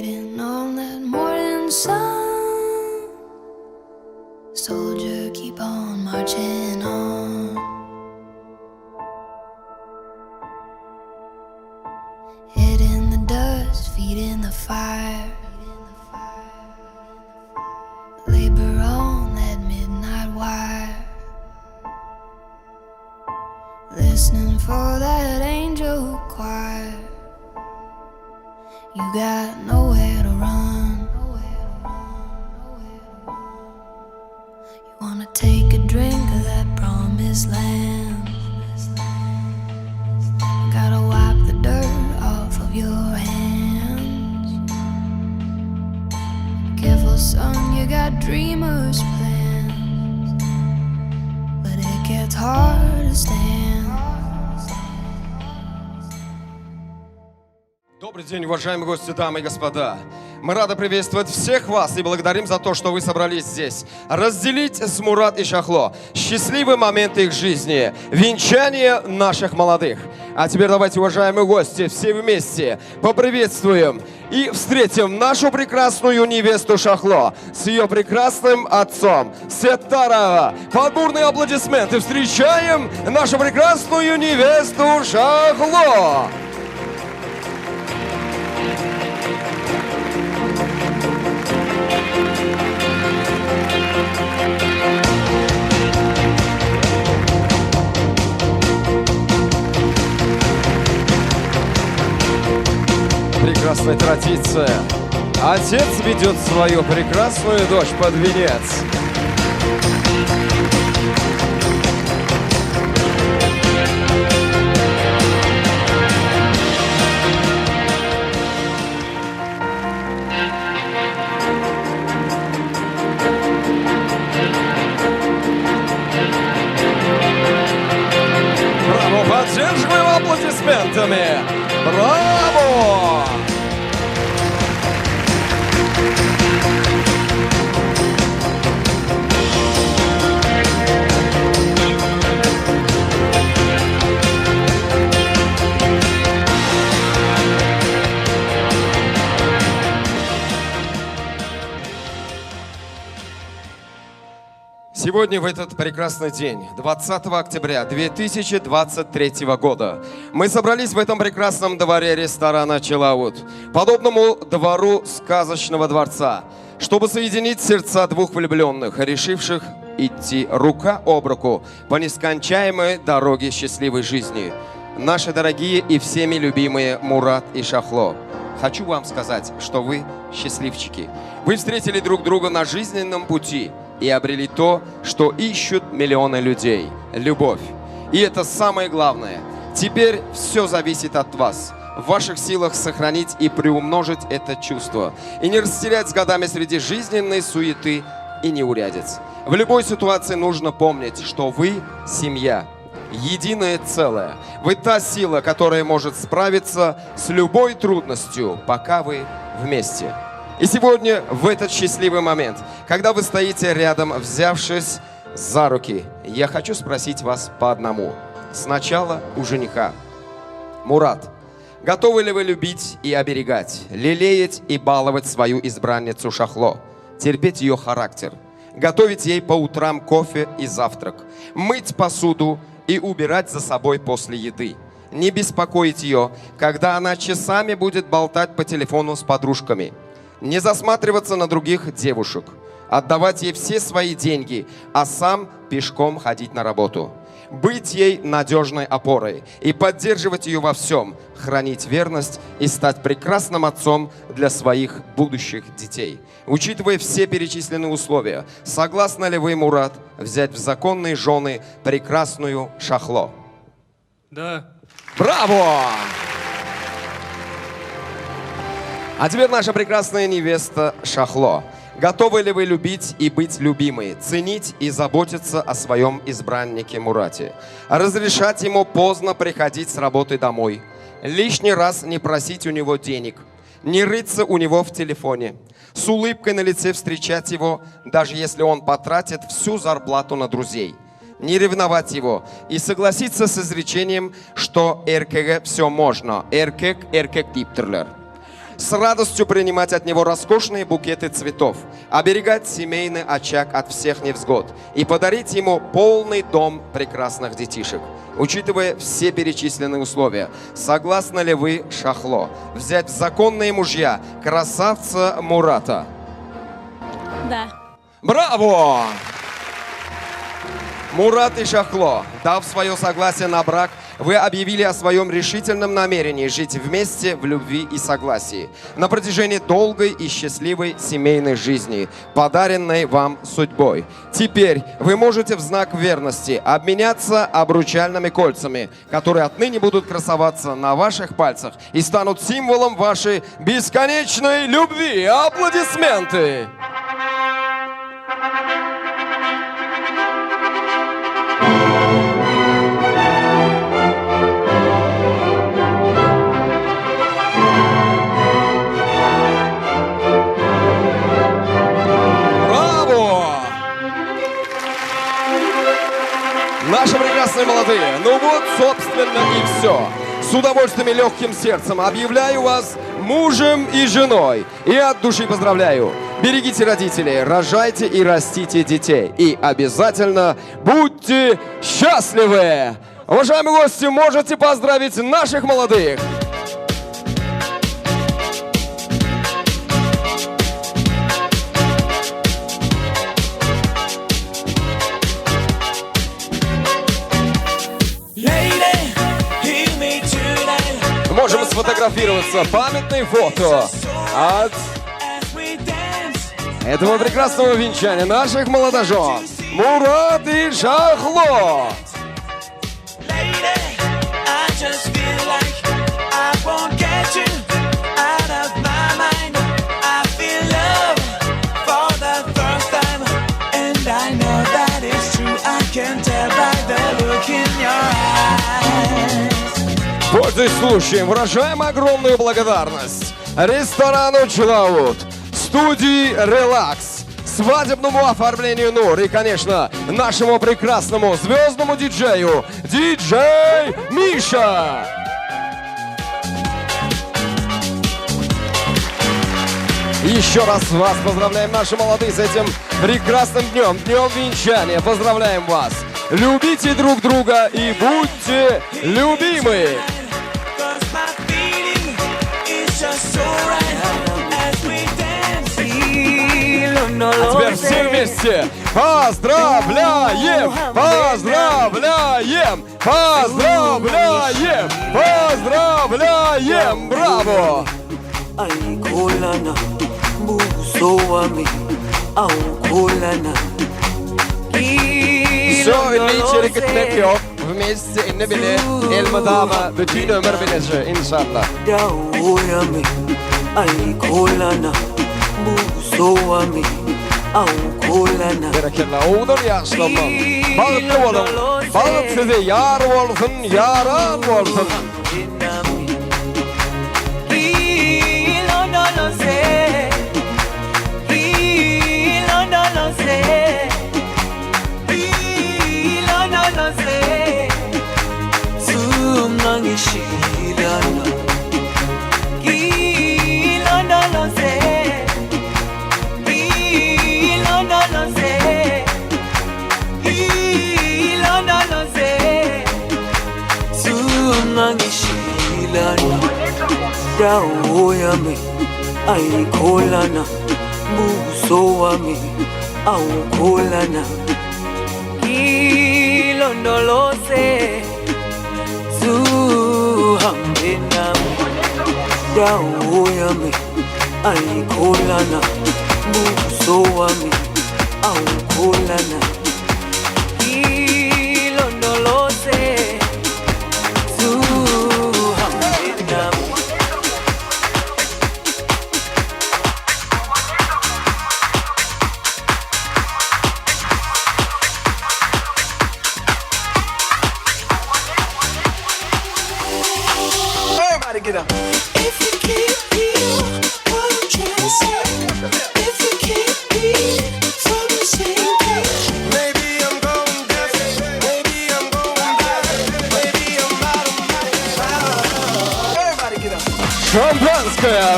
waiting on that morning sun. Soldier, keep on marching on. Head in the dust, feet in the fire. Labor on that midnight wire. Listening for that angel choir. You got nowhere to run. You wanna take a drink of that promised land. Gotta wipe the dirt off of your hands. Careful son, you got dreamers' plans, but it gets hard to stand. Добрый день, уважаемые гости, дамы и господа. Мы рады приветствовать всех вас и благодарим за то, что вы собрались здесь. Разделить с Мурат и Шахло счастливый момент их жизни, венчание наших молодых. А теперь давайте, уважаемые гости, все вместе поприветствуем и встретим нашу прекрасную невесту Шахло с ее прекрасным отцом Сеттарова. Под бурные аплодисменты встречаем нашу прекрасную невесту Шахло. Прекрасная традиция. Отец ведет свою прекрасную дочь под венец. Браво! Поддерживаем аплодисментами! Браво! Сегодня, в этот прекрасный день, 20 октября 2023 года, мы собрались в этом прекрасном дворе ресторана «Чиллаут», подобному двору сказочного дворца, чтобы соединить сердца двух влюбленных, решивших идти рука об руку по нескончаемой дороге счастливой жизни. Наши дорогие и всеми любимые Мурат и Шахло, хочу вам сказать, что вы счастливчики. Вы встретили друг друга на жизненном пути и обрели то, что ищут миллионы людей – любовь. И это самое главное. Теперь все зависит от вас. В ваших силах сохранить и приумножить это чувство. И не растерять с годами среди жизненной суеты и неурядиц. В любой ситуации нужно помнить, что вы – семья, единое целое. Вы та сила, которая может справиться с любой трудностью, пока вы вместе. И сегодня, в этот счастливый момент, когда вы стоите рядом, взявшись за руки, я хочу спросить вас по одному. Сначала у жениха. Мурат, готовы ли вы любить и оберегать, лелеять и баловать свою избранницу Шахло, терпеть ее характер, готовить ей по утрам кофе и завтрак, мыть посуду и убирать за собой после еды, не беспокоить ее, когда она часами будет болтать по телефону с подружками, не засматриваться на других девушек, отдавать ей все свои деньги, а сам пешком ходить на работу. Быть ей надежной опорой и поддерживать ее во всем, хранить верность и стать прекрасным отцом для своих будущих детей. Учитывая все перечисленные условия, согласны ли вы, Мурат, взять в законные жены прекрасную Шахло? Да. Браво! А теперь наша прекрасная невеста Шахло. Готовы ли вы любить и быть любимой, ценить и заботиться о своем избраннике Мурате, разрешать ему поздно приходить с работы домой, лишний раз не просить у него денег, не рыться у него в телефоне, с улыбкой на лице встречать его, даже если он потратит всю зарплату на друзей, не ревновать его и согласиться с изречением, что эркеге все можно, эркек эркек диптерлер. с радостью принимать от него роскошные букеты цветов, оберегать семейный очаг от всех невзгод и подарить ему полный дом прекрасных детишек. Учитывая все перечисленные условия, согласны ли вы, Шахло, взять в законные мужья красавца Мурата? Да. Браво! Мурат и Шахло, дав свое согласие на брак, вы объявили о своем решительном намерении жить вместе в любви и согласии на протяжении долгой и счастливой семейной жизни, подаренной вам судьбой. Теперь вы можете в знак верности обменяться обручальными кольцами, которые отныне будут красоваться на ваших пальцах и станут символом вашей бесконечной любви. Аплодисменты! Наши прекрасные молодые, ну вот, собственно, и все. С удовольствием и легким сердцем объявляю вас мужем и женой. И от души поздравляю. Берегите родителей, рожайте и растите детей. И обязательно будьте счастливы! Уважаемые гости, можете поздравить наших молодых! Можем сфотографироваться. Памятное фото от этого прекрасного венчания наших молодожен Мурат и Шахло. Пользуясь случаем, выражаем огромную благодарность ресторану Чилаут, студии Релакс, свадебному оформлению Нур и, конечно, нашему прекрасному звездному диджею, диджей Миша. Еще раз вас поздравляем, наши молодые, с этим прекрасным днем, днем венчания. Поздравляем вас. Любите друг друга и будьте любимы. А теперь все вместе поздравляем, поздравляем, поздравляем, поздравляем, браво! Все, Ильич'e bekliyor. Vmeste inne bile elmadama bütün ömür bilece inşallah. Bereketli oğlum yaşlanmam. Bağıtlı olun. Bağıt size yar olsun, yaran olsun. Dawo yami ayikholana buso wami awukholana ilondoloze zuhambe nami dawo yami ayikholana buso wami awukholana ilondoloze Get up. If you can't be what I'm trying to say, if you can't be from the same page.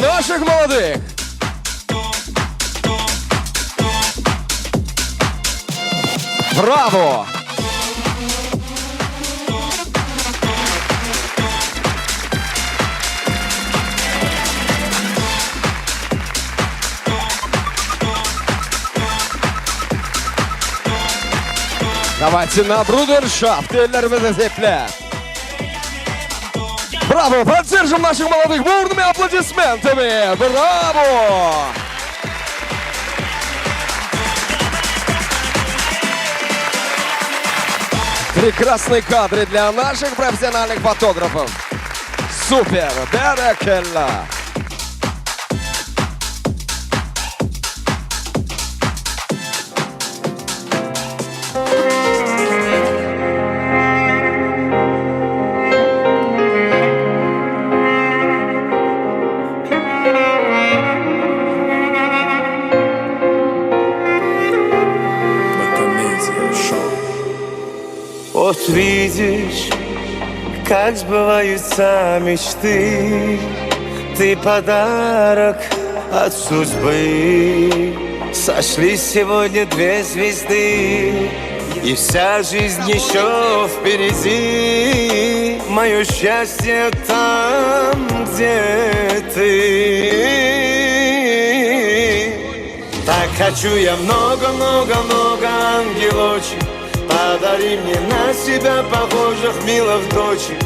наших молодых. Браво! Давайте на брудершафт, Браво! Поддержим наших молодых бурными аплодисментами! Браво! Прекрасные кадры для наших профессиональных фотографов. Супер! Баракалла! Вот видишь, как сбываются мечты. Ты подарок от судьбы. Сошлись сегодня две звезды, и вся жизнь еще впереди. Мое счастье там, где ты. Так хочу я много-много-много ангелочек. Подари мне на себя похожих милых дочек,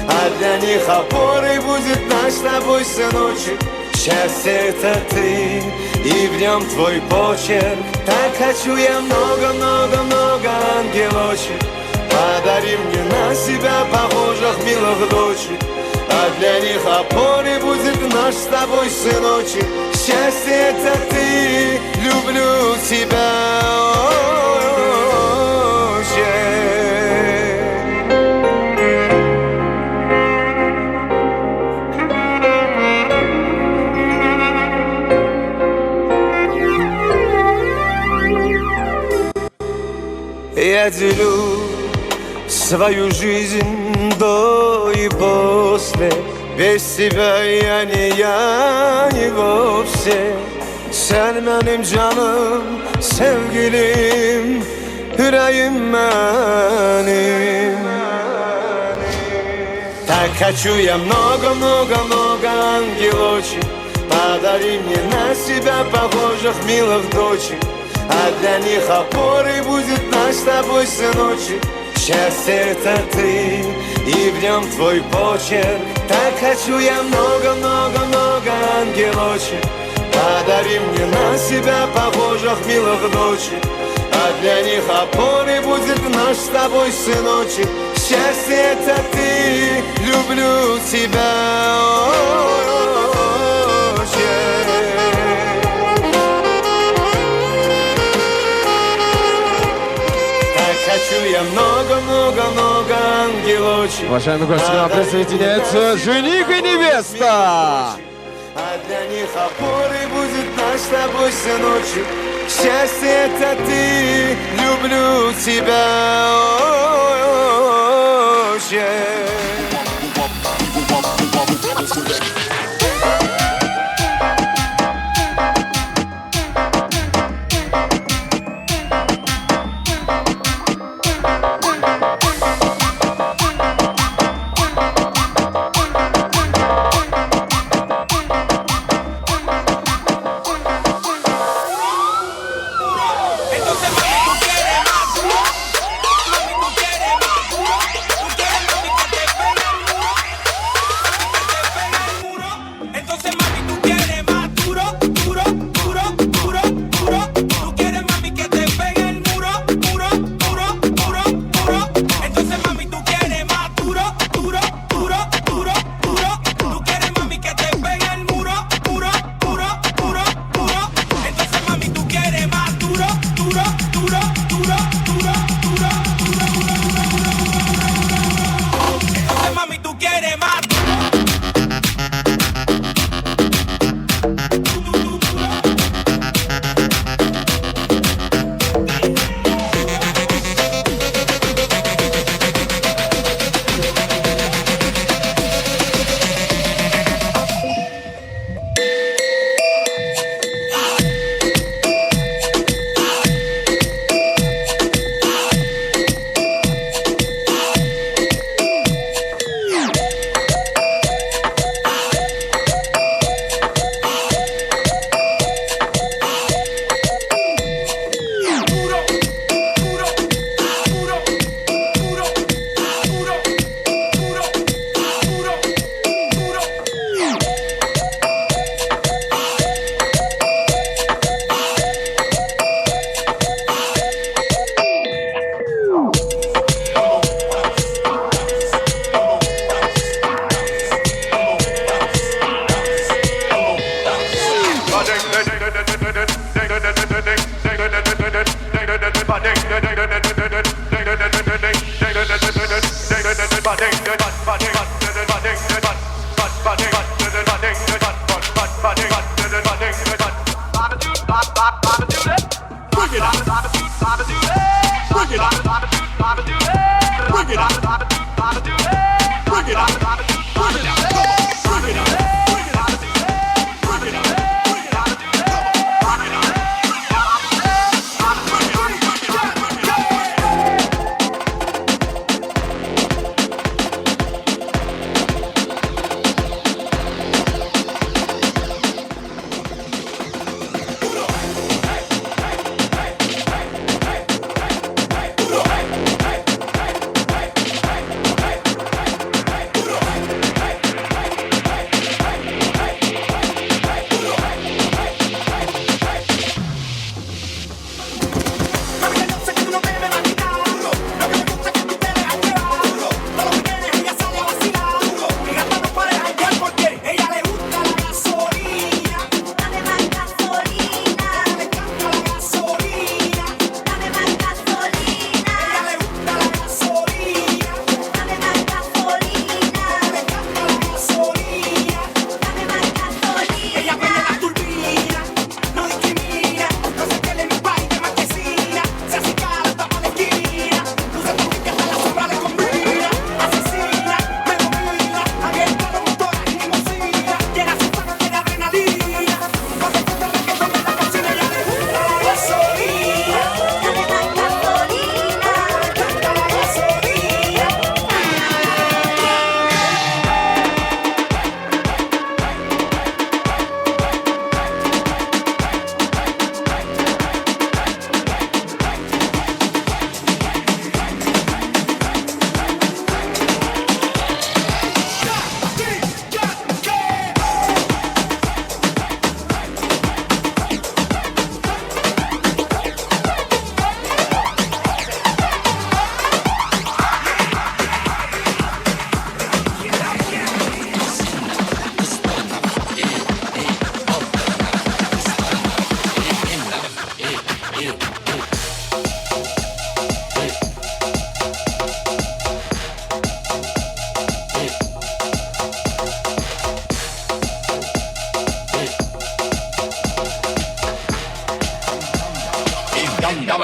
а для них опорой будет наш с тобой сыночек. Счастье это ты, и в нем твой почерк. Так хочу я много-много-много ангелочек. Подари мне на себя похожих милых дочек, а для них опорой будет наш с тобой сыночек. Счастье это ты, люблю тебя. Я делю свою жизнь до и после. Без тебя я не vofse. Sen benim canım, sevgilim, yüreğim benim. Так хочу я много-много-много ангелочек. Подари мне на себя похожих милых дочек, а для них опорой будет наш с тобой сыночек. Счастье это ты, и в нем твой почерк. Так хочу я много-много-много ангелочек. Подари мне на себя похожих милых дочек, а для них опорой будет наш с тобой сыночек. Счастье это ты, люблю тебя. Хочу я много-много-много ангелочек. Уважаемые гости, к нам присоединяются жених и невеста. А для них опорой будет наш с тобой сыночек. Счастье это ты, люблю тебя.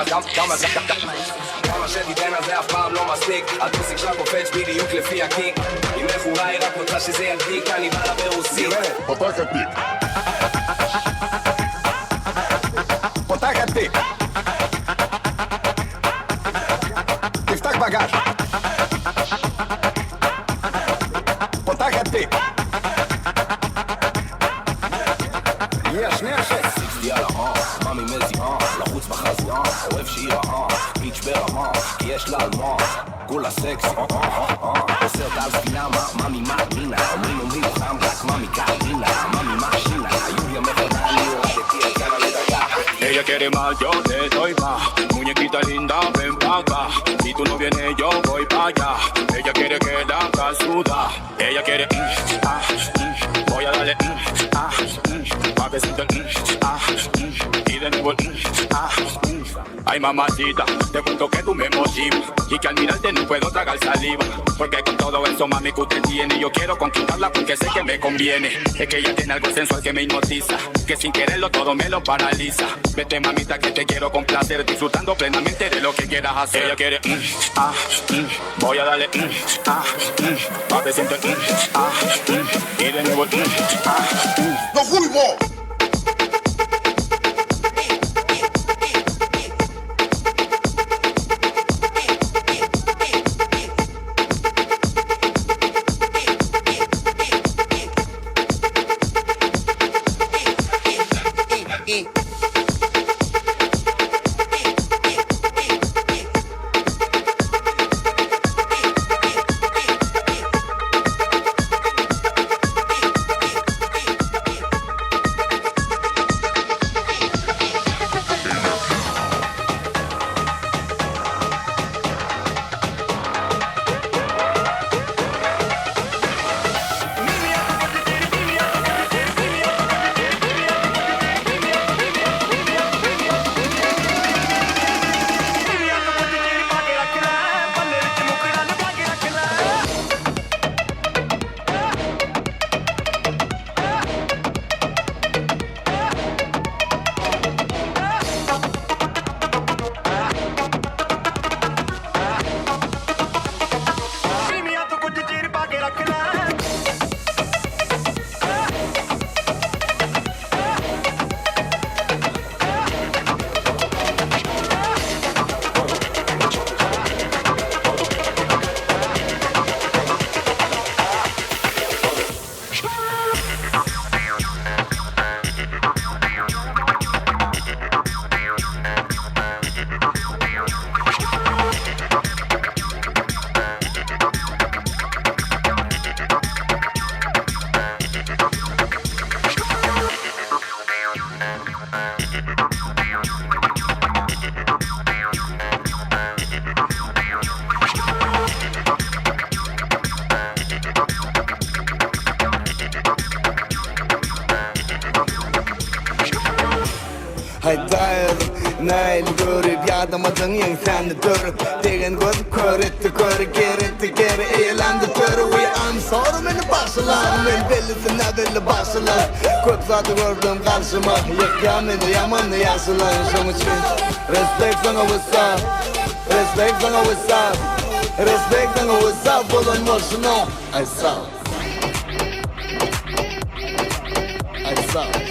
כמה שתיתן על זה אף פעם לא מספיק אל תסיק שם קופץ בדיוק לפי הקיק אם מכורה היא רק רוצה שזה ידליק אני בא לה ברוסית פותח התיק פותח התיק תפתח בגש פותח התיק יש נשק מאמי מזי לחוץ בחזי אוהב שהיא רעה ביץ' ברמה כי יש לה על מה כולה סקסי עושה אותה על ספינה מאמי מאמינה אומרים חם רק מאמי קרינה מאמי מאשינה יוליה מפרדה אני הורדתי את כאן על לדקה Ella quiere más, yo te doy más. Muñequita linda, ven pa' acá. Si tú no vienes, yo voy pa' allá. Ella quiere que la haga sudar. Ella quiere, voy a darle, suavecito, y de nuevo, Ay mamacita, te cuento que tú me motivas y que al mirarte no puedo tragar saliva. Porque con todo eso mami que usted tiene yo quiero conquistarla porque sé que me conviene. Es que ella tiene algo sensual que me hipnotiza, que sin quererlo todo me lo paraliza. Vete mamita que te quiero complacer, disfrutando plenamente de lo que quieras hacer. Ella quiere, voy a darle, suavecito, y de nuevo, ¡Nos fuimos! Neil görüp yadamadın insanı görüp Degen gözüp körüttü geri eğlendi körü I'm sorry beni başlar Ben bellisine belli başlar Köp zatı gördüm karşıma Yıkamını yamanlı yazılar Şunu için Respect sana what's up Respect sana what's up Respect sana what's up Olun boşuna I saw I saw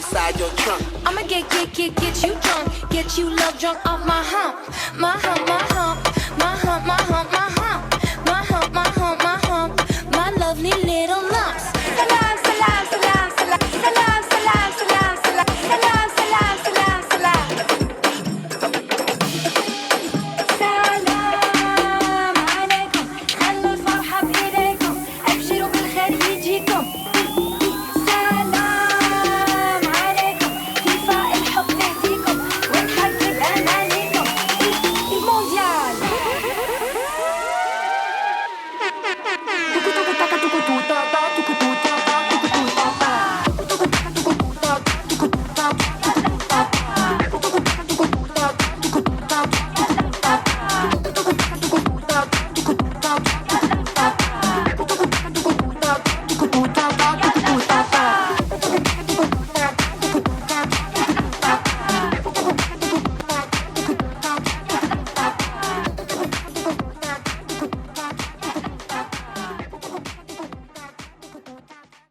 inside your trunk. I'ma get you drunk, get you love drunk off my hump, my hump, my hump, my hump, my hump.